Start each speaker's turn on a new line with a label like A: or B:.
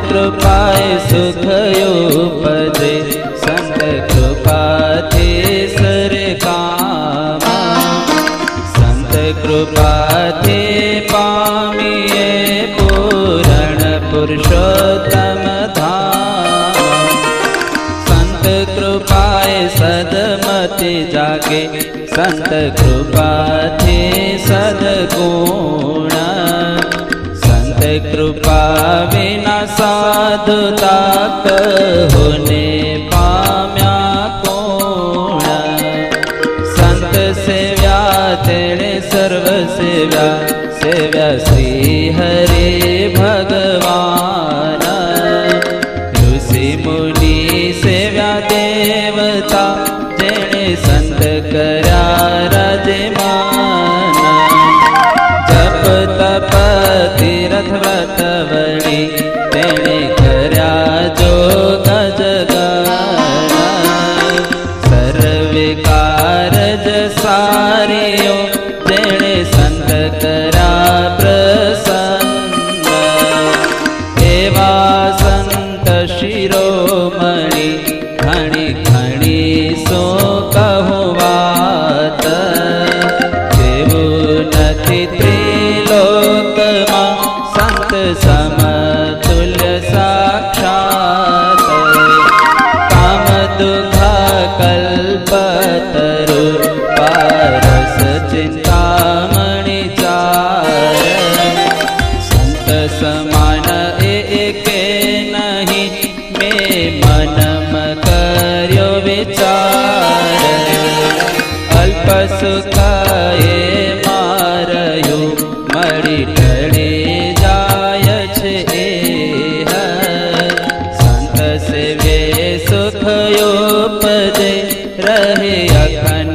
A: कृपाए सुखयोपजे संत कृपाथे sir काम संत कृपाथे पामिए पूरण पुरुषोत्तम धाम संत कृपाए सदमति जागे संत कृपाथे सदगुण संत कृपा विना साधुता कहोने पाम्या कोण संत सेव्या तेणे सर्व सेव्या सेव्या श्री हरे भगवान ऋषि मुनि सेव्या देवता जेणे संत कर्या राजमान जप तप तीरथ व्रत वणी तेणे कर्या जोग जगान सर्वे कारज सारियो जेणे संत कर्या प्रसन्न एवा संत शिरोमणि घणी घणी सो कहूं वात तेवुं नथी त्रिलोकमां संत समतुल्य साक्षात् काम दुखा कल्पतरु पारस चिंतामणि चार संत समान एके नहीं मैं मनम कर्यो विचार अल्प सुखाए मारयो मरी टळे जाय छे एह संत सेवे सुखयोपजे रहे अखंड